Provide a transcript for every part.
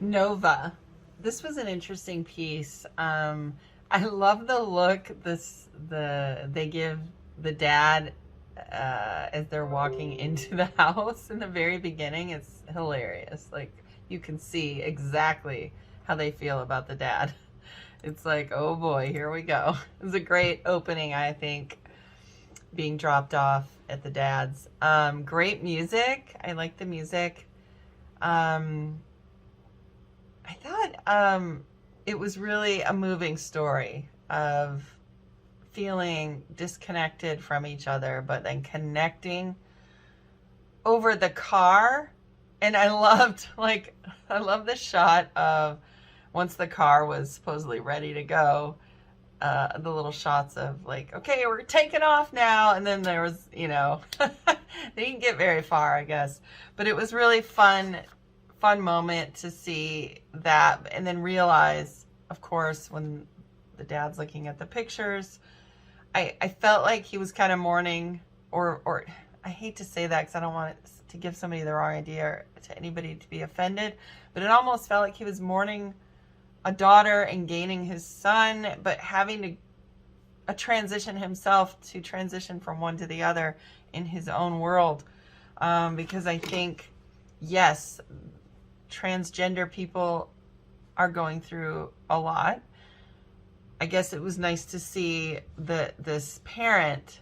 Nova. This was an interesting piece. I love the look they give the dad as they're walking into the house in the very beginning. It's hilarious. Like you can see exactly how they feel about the dad. It's like, oh boy, here we go. It was a great opening, I think, being dropped off at the dad's. Great music. I like the music. Um, I thought it was really a moving story of feeling disconnected from each other, but then connecting over the car. And I love the shot of once the car was supposedly ready to go, the little shots of like, okay, we're taking off now. And then there was, they didn't get very far, I guess. But it was really fun moment to see that and then realize, of course, when the dad's looking at the pictures, I felt like he was kind of mourning, or I hate to say that because I don't want it to give somebody the wrong idea or to anybody to be offended, but it almost felt like he was mourning a daughter and gaining his son, but having to a transition himself to transition from one to the other in his own world. Because I think, yes, transgender people are going through a lot. I guess it was nice to see this parent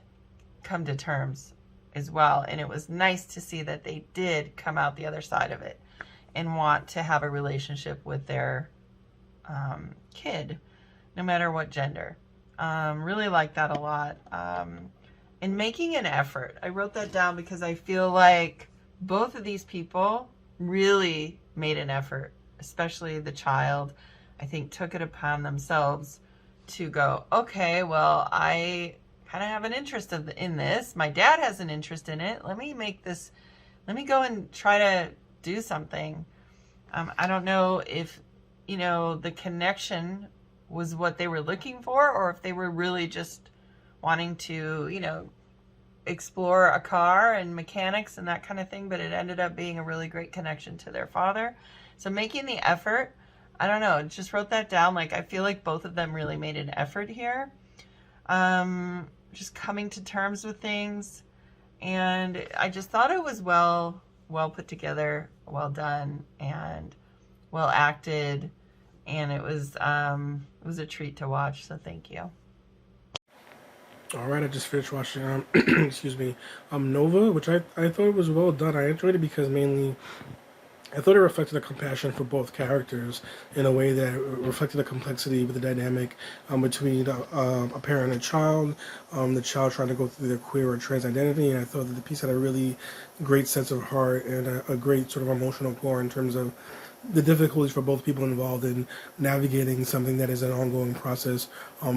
come to terms as well. And it was nice to see that they did come out the other side of it and want to have a relationship with their kid, no matter what gender. Really like that a lot. And making an effort. I wrote that down because I feel like both of these people really made an effort, especially the child. I think took it upon themselves to go, okay, well, I kind of have an interest in this. My dad has an interest in it. Let me go and try to do something. I don't know if, the connection was what they were looking for, or if they were really just wanting to, explore a car and mechanics and that kind of thing, but it ended up being a really great connection to their father. So making the effort, I don't know, just wrote that down. Like, I feel like both of them really made an effort here. Just coming to terms with things. And I just thought it was well put together, well done, and well acted. And it was a treat to watch. So thank you. All right, I just finished watching excuse me, Nova, which I thought was well done. I enjoyed it because mainly I thought it reflected the compassion for both characters in a way that reflected the complexity with the dynamic between a parent and a child, the child trying to go through their queer or trans identity. And I thought that the piece had a really great sense of heart and a great sort of emotional core in terms of the difficulties for both people involved in navigating something that is an ongoing process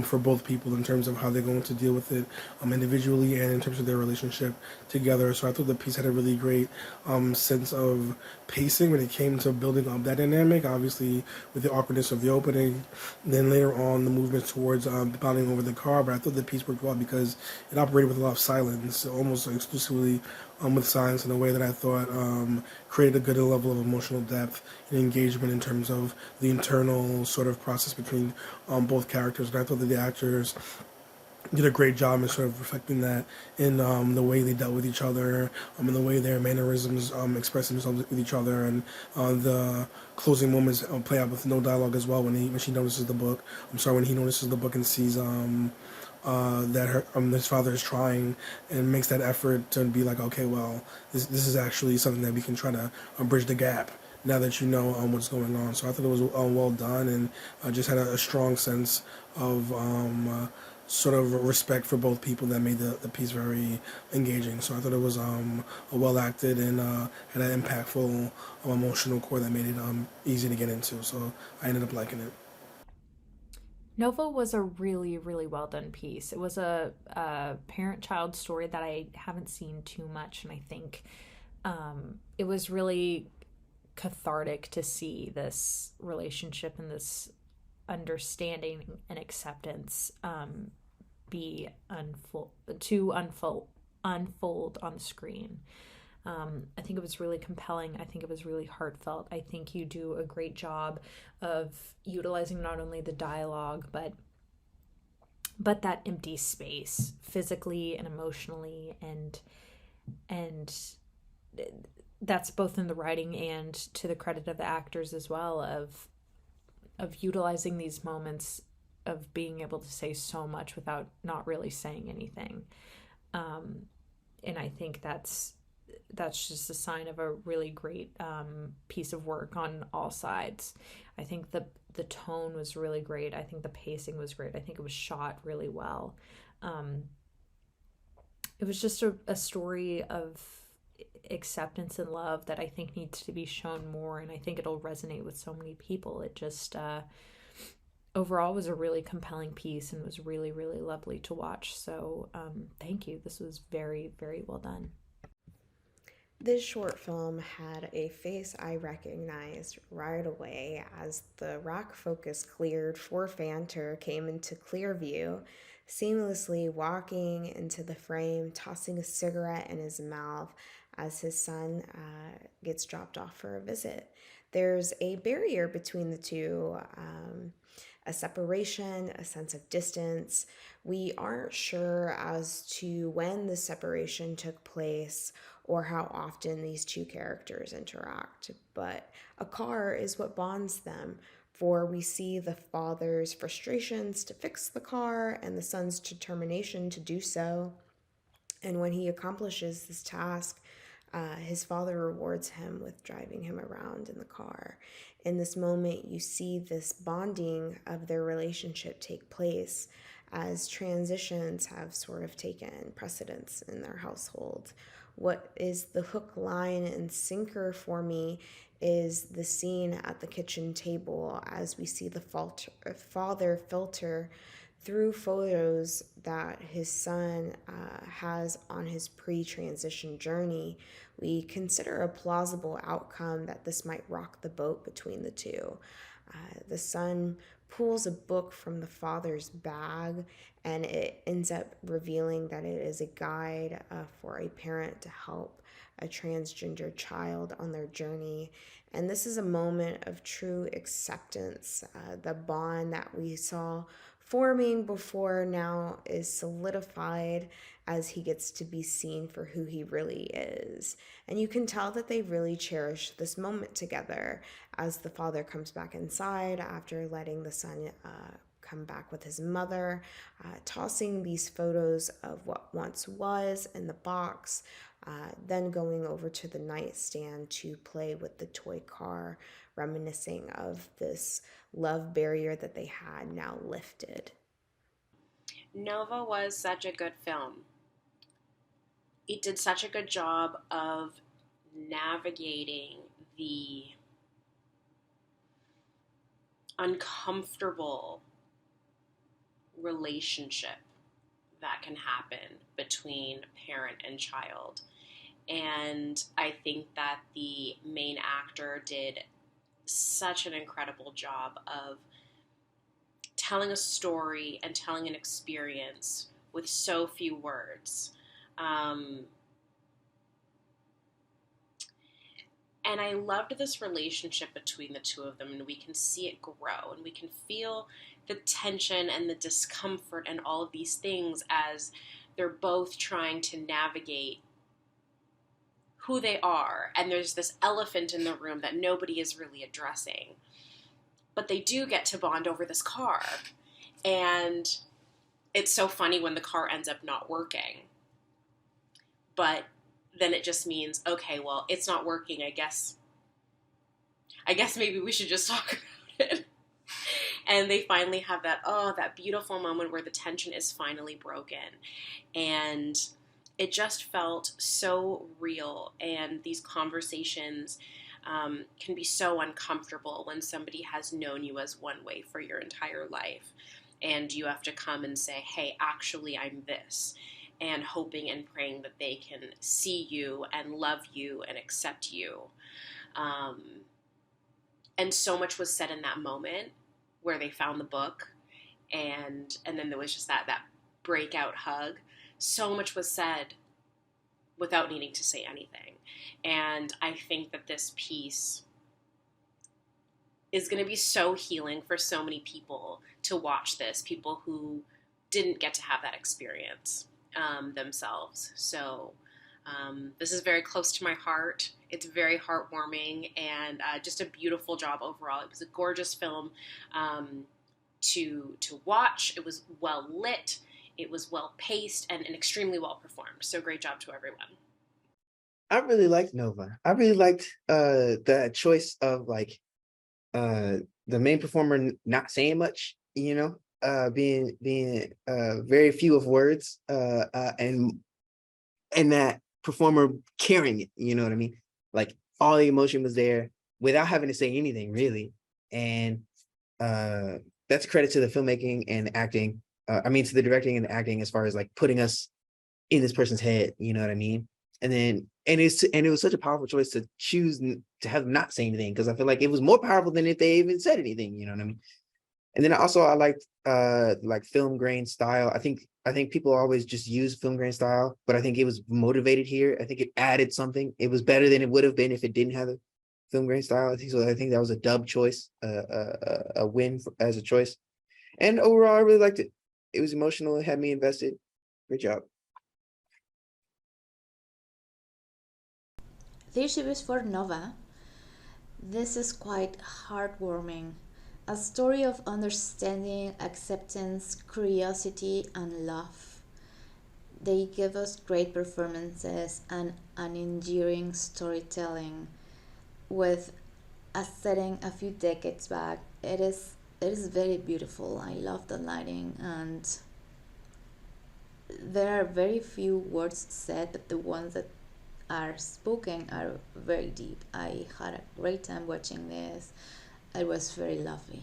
for both people in terms of how they're going to deal with it individually and in terms of their relationship together. So I thought the piece had a really great sense of pacing when it came to building up that dynamic, obviously with the awkwardness of the opening, then later on the movement towards bounding over the car. But I thought the piece worked well because it operated with a lot of silence, almost exclusively with silence in a way that I thought created a good level of emotional depth and engagement in terms of the internal sort of process between both characters. And I thought that the actors did a great job in sort of reflecting that in the way they dealt with each other, in the way their mannerisms expressed themselves with each other, and the closing moments play out with no dialogue as well when she notices the book. When he notices the book and sees that his father is trying and makes that effort to be like, okay, well, this is actually something that we can try to bridge the gap now that you know what's going on. So I thought it was well done and just had a strong sense of sort of respect for both people that made the piece very engaging. So I thought it was well acted and had an impactful emotional core that made it easy to get into. So I ended up liking it. Nova was a really, really well done piece. It was a parent child story that I haven't seen too much, and I think it was really cathartic to see this relationship and this understanding and acceptance be unfold on the screen. I think it was really compelling. I think it was really heartfelt. I think you do a great job of utilizing not only the dialogue, but that empty space physically and emotionally, and that's both in the writing and to the credit of the actors as well, of utilizing these moments of being able to say so much without not really saying anything. And I think that's just a sign of a really great piece of work on all sides. I think the tone was really great. I think the pacing was great. I think it was shot really well. It was just a story of acceptance and love that I think needs to be shown more, and I think it'll resonate with so many people. It just overall was a really compelling piece and was really, really lovely to watch. So thank you. This was very, very well done. This short film had a face I recognized right away as the rack focus cleared. For Fanter came into clear view, seamlessly walking into the frame, tossing a cigarette in his mouth as his son gets dropped off for a visit. There's a barrier between the two, a separation, a sense of distance. We aren't sure as to when the separation took place or how often these two characters interact, but a car is what bonds them. For we see the father's frustrations to fix the car and the son's determination to do so. And when he accomplishes this task, his father rewards him with driving him around in the car. In this moment, you see this bonding of their relationship take place as transitions have sort of taken precedence in their household. What is the hook, line, and sinker for me is the scene at the kitchen table as we see the father filter through photos that his son has on his pre-transition journey. We consider a plausible outcome that this might rock the boat between the two. The son pulls a book from the father's bag, and it ends up revealing that it is a guide for a parent to help a transgender child on their journey. And this is a moment of true acceptance. The bond that we saw forming before now is solidified as he gets to be seen for who he really is. And you can tell that they really cherish this moment together as the father comes back inside after letting the son come back with his mother, tossing these photos of what once was in the box, then going over to the nightstand to play with the toy car, reminiscing of this love barrier that they had now lifted. Nova was such a good film. It did such a good job of navigating the uncomfortable relationship that can happen between parent and child. And I think that the main actor did such an incredible job of telling a story and telling an experience with so few words. And I loved this relationship between the two of them, and we can see it grow, and we can feel the tension and the discomfort and all of these things as they're both trying to navigate who they are. And there's this elephant in the room that nobody is really addressing. But they do get to bond over this car. And it's so funny when the car ends up not working. But then it just means, okay, well, it's not working. I guess maybe we should just talk about it. And they finally have that beautiful moment where the tension is finally broken. And it just felt so real. And these conversations can be so uncomfortable when somebody has known you as one way for your entire life. And you have to come and say, hey, actually, I'm this. And hoping and praying that they can see you and love you and accept you. And so much was said in that moment where they found the book, and then there was just that breakout hug. So much was said without needing to say anything. And I think that this piece is going to be so healing for so many people to watch this, people who didn't get to have that experience themselves. So this is very close to my heart. It's very heartwarming and just a beautiful job overall. It was a gorgeous film to watch. It was well lit. It was well paced and extremely well performed. So great job to everyone. I really liked Nova. I really liked the choice of like the main performer not saying much, being very few of words, and that performer carrying it, you know what I mean? Like all the emotion was there without having to say anything really. And that's a credit to the filmmaking and the acting. To the directing and the acting as far as like putting us in this person's head, you know what I mean? And it was such a powerful choice to choose to have them not say anything, because I feel like it was more powerful than if they even said anything, you know what I mean? And then I liked like film grain style. I think people always just use film grain style, but I think it was motivated here. I think it added something. It was better than it would have been if it didn't have the film grain style. I think that was a dub choice, a win as a choice. And overall, I really liked it. It was emotional. It had me invested. Great job. This is for Nova. This is quite heartwarming. A story of understanding, acceptance, curiosity, and love. They give us great performances and an enduring storytelling with a setting a few decades back. It is very beautiful. I love the lighting, and there are very few words said, but the ones that are spoken are very deep. I had a great time watching this. It was very lovely.